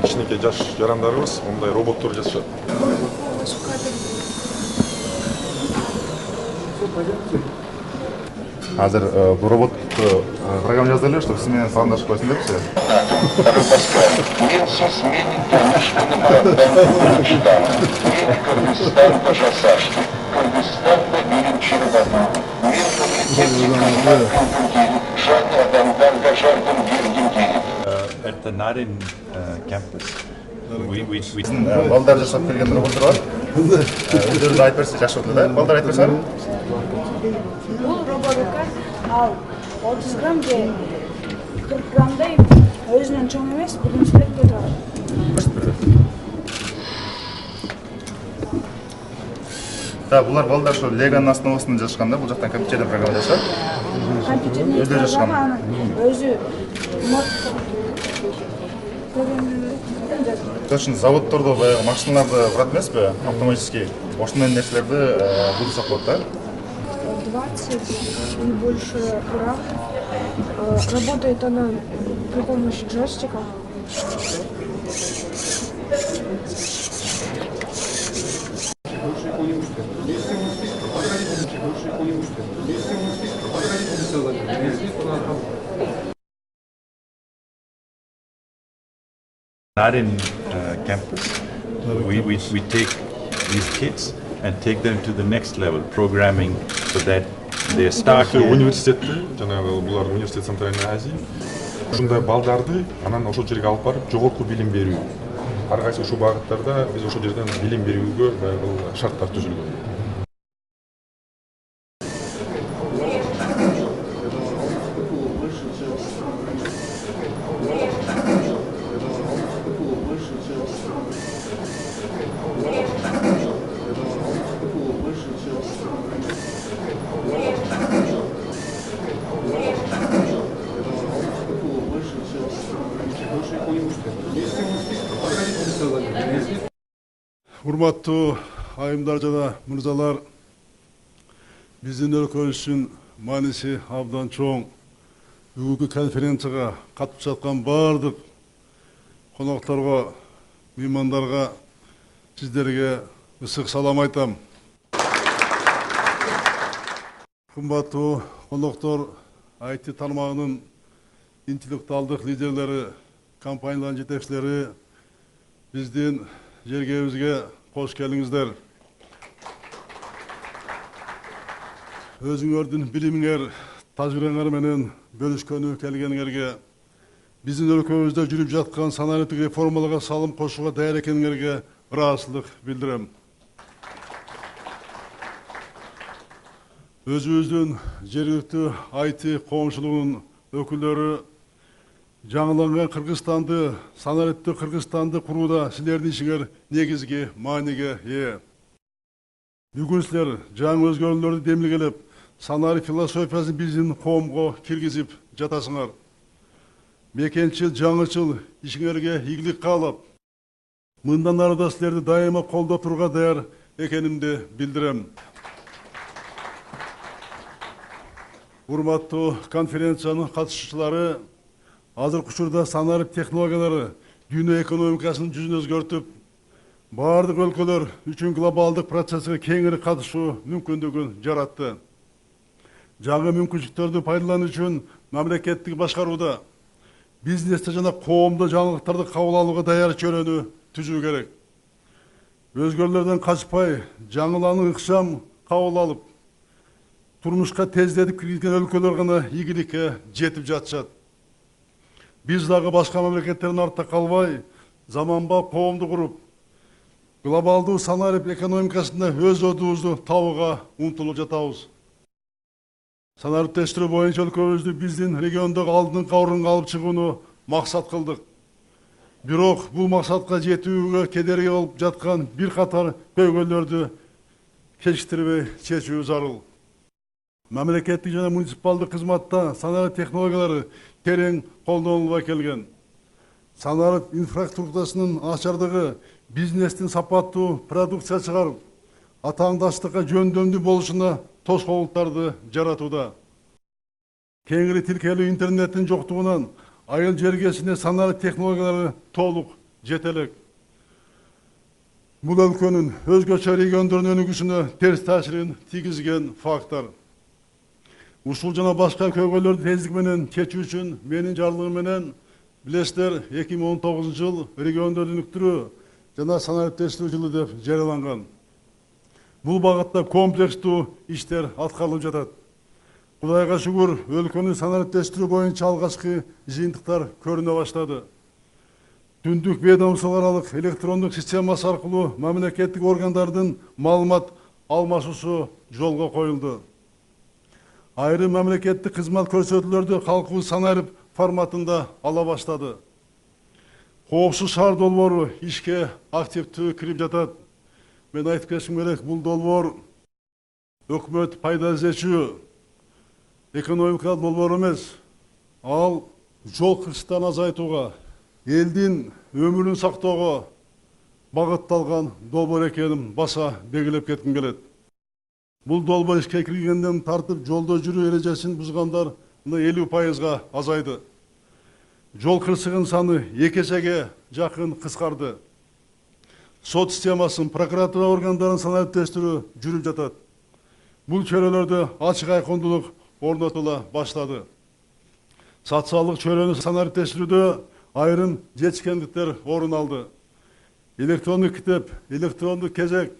кичинекей жаш жарандарыбыз мындай роботтор жасашат. Азыр бул роботту программа жазып эле, чтобы сиз менен саламдашып койсун депчи. Мен со сменит промышленным аппаратом Кыргызстана. Мен Кыргызстан пожасаш. Кыргызстанда биринчи вода. Мен комитет жаны адамдарга жардам бергим келет. At the Narin campus, we Балдар жашап келген роботтор бар. Өздөрү айтып берсе жакшы болот да. Балдар айтып берсеңер. Бул роборукар ал 30 грамм же 40 граммдай өзүнөн чоң эмес, бүгүн сүрөткө турат. Да, булар балдар ошо Леганын основасында жашашкан да, бул жактан компьютерден программа жашап. Компьютерден Өзү жашкан. Өзү Точно заводдордо баягы машиналарды курат эмеспи? Автоматический. Ошондой нерселерди бул сактап да. 20 и больше прав. Работает она при помощи джойстика. Narin campus, we take these kids and take them to the next level, programming, so that they start here. Университетте, жанагы булар университет Центральной Азии. Ушундай балдарды анан ошол жерге алып барып жогорку билим берүү. Ар кайсы ушул багыттарда биз ошол жерден билим берүүгө баягы шарттар түзүлгөн. Урматтуу айымдар жана мырзалар, биздин өлкөбүз үчүн мааниси абдан чоң. Бүгүнкү конференцияга катышып жаткан бардык конокторго, меймандарга, сиздерге ысык салам айтам. Кымбаттуу коноктор, IT тармагынын интеллектуалдык лидерлери, компаниялардын жетекчилери, биздин жергебизге кош келиңиздер. Өзүңөрдүн билимиңер, тажрыйбаңар менен бөлүшкөнү келгениңерге, биздин өлкөбүздө жүрүп жаткан санариптик реформаларга салым кошууга даяр экениңерге ыраазычылык билдирем. Өзүбүздүн жергиликтүү IT коомчулугунун өкүлдөрү жаңыланган Кыргызстанды, санариптүү Кыргызстанды курууда силердин ишиңер негизги мааниге ээ. Бүгүн силер жаңы өзгөрүүлөрдү демилгелеп, санарип философиясын биздин коомго киргизип жатасыңар. Мекенчил, жаңычыл ишиңерге ийгилик каалап, мындан ары да силерди дайыма колдоп турууга даяр экенимди билдирем. Урматтуу конференциянын катышуучулары, азыркы учурда санарип технологиялары дүйнө экономикасынын жүзүн өзгөртүп, бардык өлкөлөр үчүн глобалдык процесске кеңири катышуу мүмкүндүгүн жаратты. Жаңы мүмкүнчүлүктөрдү пайдалануу үчүн мамлекеттик башкарууда, бизнесте жана коомдо жаңылыктарды кабыл алууга даяр чөйрөнү түзүү керек. Өзгөрүүлөрдөн качпай, жаңыланы ыкчам кабыл алып, турмушка тездетип киргизген өлкөлөр гана ийгиликке жетип жатышат. Биз дагы башка мамлекеттердин артта калбай, заманбап коомду куруп, глобалдуу санарип экономикасында өз ордубузду табууга умтулуп жатабыз. Санариптештирүү боюнча өлкөбүздү биздин региондогу алдыңкы орунга алып чыгууну максат кылдык. Бирок бул максатка жетүүгө кедерги болуп жаткан бир катар көйгөйлөрдү кечиктирбей чечүү зарыл. Мамлекеттик жана муниципалдык кызматта санарип технологиялары терең колдонулуп келген. Санарип инфраструктурасынын начардыгы бизнестин сапаттуу продукция чыгарып, атаандаштыкка жөндөмдүү болушуна тоскоолдуктарды жаратууда. Кеңири тилкелүү интернеттин жоктугунан айыл жергесине санарип технологиялары толук жетелек. Бул өлкөнүн өзгөчө региондордун өнүгүшүнө терс таасирин тийгизген фактор. Ушул жана башка көйгөйлөрдү тездик менен чечүү үчүн менин жарлыгым менен билесиздер 2019 жыл региондорду өнүктүрүү жана санариптештирүү жылы деп жарыяланган. Бул багытта комплекстүү иштер аткарылып жатат. Кудайга шүгүр, өлкөнү санариптештирүү боюнча алгачкы жыйынтыктар көрүнө баштады. Түндүк ведомстволоралык электрондук системасы аркылуу мамлекеттик органдардын маалымат алмашуусу жолго коюлду. Айрым мамлекеттик кызмат көрсөтүүлөрдү калкыбыз санарип форматында ала баштады. Коопсуз шаар долбоору ишке активдүү кирип жатат. Мен айтып кетишим керек, бул долбоор өкмөт пайда издечүү экономикалык долбоор эмес. Ал жол кырсыктарын азайтууга, элдин өмүрүн сактоого багытталган долбоор экенин баса белгилеп кетким келет. Бул долбоор ишке киргенден тартып жолдо жүрүү эрежесин бузгандар 50% азайды. Жол кырсыгынын саны 2 эсеге жакын кыскарды. Сот системасын, прокуратура органдарын санариптештирүү жүрүп жатат. Бул чөйрөлөрдө ачык айкындуулук орнотула баштады. Социалдык чөйрөнү санариптештирүүдө айрым жетишкендиктер орун алды. Электрондук китеп, электрондук кезек,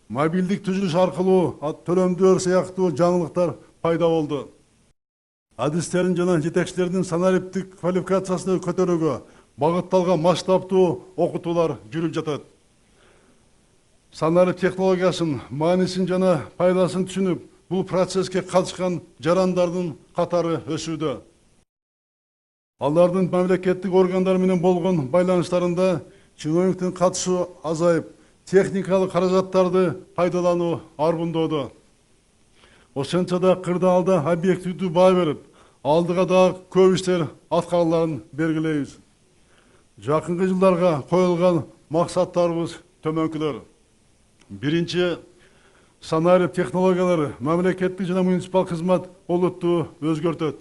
мобилдик түзүлүш аркылуу төлөмдөр сыяктуу жаңылыктар пайда болду. Адистерин жана жетекчилердин санариптик квалификациясын көтөрүүгө багытталган масштабтуу окутуулар жүрүп жатат. Санарип технологиясын, маанисин жана пайдасын түшүнүп, бул процесске катышкан жарандардын катары өсүүдө. Алардын мамлекеттик органдар менен болгон байланыштарында чиновниктин катышуу азайып, техникалык каражаттарды пайдалануу арбындоодо. Ошентсе да кырдаалда объективдүү баа берип, алдыга дагы көп иштер аткарыларын белгилейбиз. Жакынкы жылдарга коюлган максаттарыбыз төмөнкүлөр. Биринчи, санарип технологиялары мамлекеттик жана муниципал кызмат олуттуу өзгөртөт.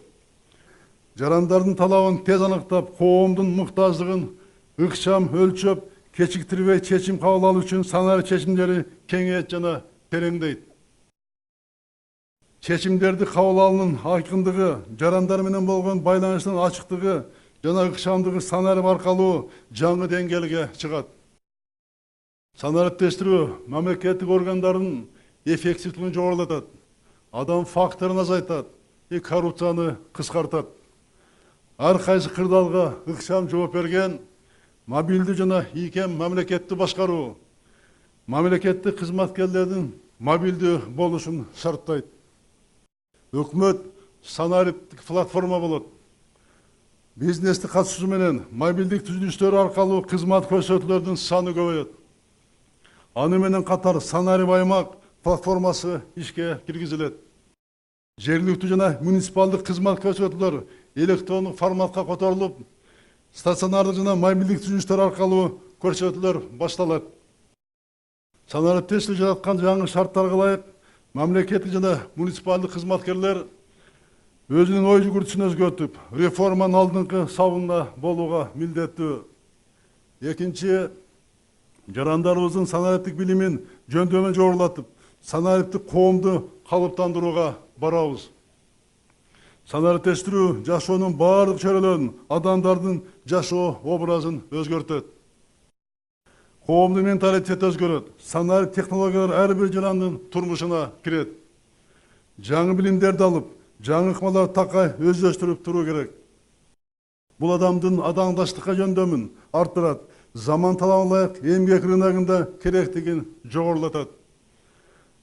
Жарандардын талабын тез аныктап, коомдун муктаждыгын ыкчам өлчөп, кечиктирбей чечим кабыл алуу үчүн санарип чечимдери кеңейет жана тереңдейт. Чечимдерди кабыл алуунун айкындыгы, жарандар менен болгон байланыштын ачыктыгы жана ыкчамдыгы санарип аркылуу жаңы деңгээлге чыгат. Санариптештирүү мамлекеттик органдардын эффективдүүлүгүн жогорулатат, адам факторун азайтат и коррупцияны кыскартат. Ар кайсы кырдаалга ыкчам жооп берген, мобилдүү жана ийкем мамлекетти башкаруу, мамлекеттик кызматкерлердин мобилдүү болушун шарттайт. Өкмөт санариптик платформа болот. Бизнести катышуу менен мобилдик түзүлүштөр аркылуу кызмат көрсөтүүлөрдүн саны көбөйөт. Аны менен катар санарип аймак платформасы ишке киргизилет. Жергиликтүү жана муниципалдык кызмат көрсөтүүлөр электрондук форматка которулуп, стационардык жана мобилдик түзүлүштөр аркылуу көрсөтүүлөр башталат. Санариптештирип жаткан жаңы шарттарга ылайык мамлекеттик жана муниципалдык кызматкерлер өзүнүн ой жүгүртүшүн өзгөртүп, реформанын алдыңкы сабында болууга милдеттүү. Экинчи, жарандарыбыздын санариптик билимин жөндөмө жогорулатып, санариптик коомду калыптандырууга барабыз. Санариптештирүү жашоонун баардык чөйрөлөрүн, адамдардын жашоо образын өзгөртөт. Коомдун менталитети өзгөрөт. Санарип технологиялар ар бир жарандын турмушуна кирет. Жаңы билимдерди алып, жаңы ыкмалар такай өздөштүрүп туруу керек. Бул адамдын адамдаштыкка жөндөмүн арттырат, заман талабына ылайык эмгек рыногунда керектигин жогорулатат.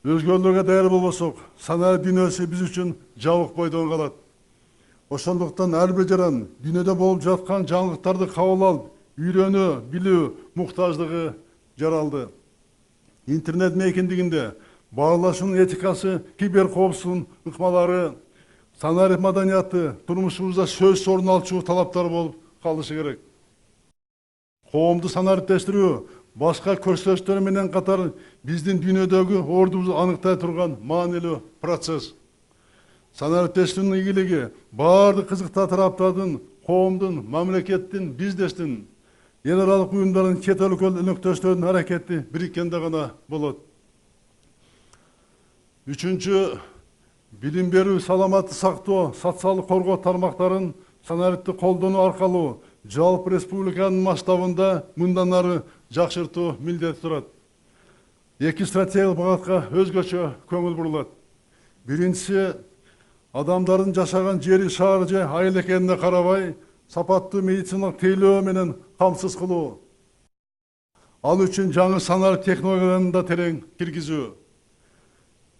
Өзгөрүүлөргө даяр болбосок, санарип дүйнөсү биз үчүн жабык бойдон калат. Ошондуктан ар бир жаран дүйнөдө болуп жаткан жаңылыктарды кабыл алып, үйрөнүү, билүү муктаждыгы жаралды. Интернет мейкиндигинде баалашуунун этикасы, киберкоопсуздук ыкмалары, санарип маданияты турмушубузда сөзсүз орун алчу талаптар болуп калышы керек. Коомду санариптештирүү башка көрсөтүштөр менен катар биздин дүйнөдөгү ордубузду аныктай турган маанилүү процесс. Санариптештирүүнүн ийгилиги баардык кызыктуу тараптардын, коомдун, мамлекеттин, бизнестин эл аралык уюмдардын чет өлкө өнөктөштөрүнүн аракети бириккенде гана болот. Үчүнчү, билим берүү, саламатты сактоо, социалдык коргоо тармактарын санариптик колдонуу аркылуу жалпы республиканын масштабында мындан ары жакшыртуу милдети турат. Эки стратегиялык багытка өзгөчө көңүл бурулат. Биринчиси, адамдардын жашаган жери шаар же айыл экенине карабай, сапаттуу медициналык тейлөө менен камсыз кылуу. Ал үчүн жаңы санарип технологияларын да терең киргизүү.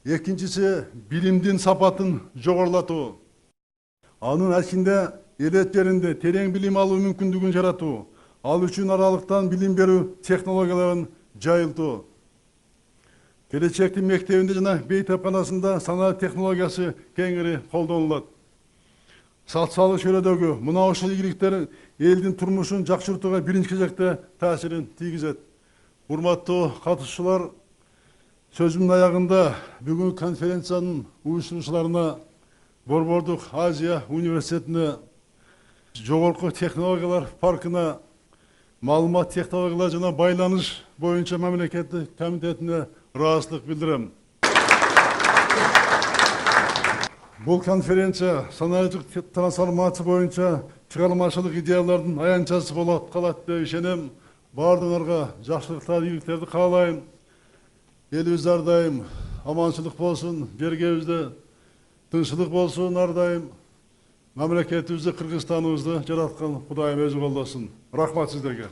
Экинчиси, билимдин сапатын жогорулатуу. Анын аркинде элет жеринде терең билим алуу мүмкүндүгүн жаратуу. Ал үчүн аралыктан билим берүү технологияларын жайылтуу. Келечектин мектебинде жана бейтапканасында санарип технологиясы кеңири колдонулат. Социалдык чөйрөдөгү мына ушул ийгиликтер элдин турмушун жакшыртууга биринчи кезекте таасирин тийгизет. Урматтуу катышуучулар, сөзүмдүн аягында бүгүнкү конференциянын уюштуруучуларына, Борбордук Азия университетине, Жогорку технологиялар паркына, Маалымат технологиялар жана байланыш боюнча мамлекеттик комитетине ыраазычылык билдирем. Бул конференция санариптик трансформация боюнча чыгармачылык идеялардын аянтчасы болот калат деп ишенем. Бардыңарга жакшылыктар, ийгиликтерди каалайм. Элибизде ар дайым аманчылык болсун, жергебизде тынччылык болсун ар дайым. Мамлекетибизди, Кыргызстаныбызды жараткан Кудайым өзү колдосун. Рахмат сиздерге.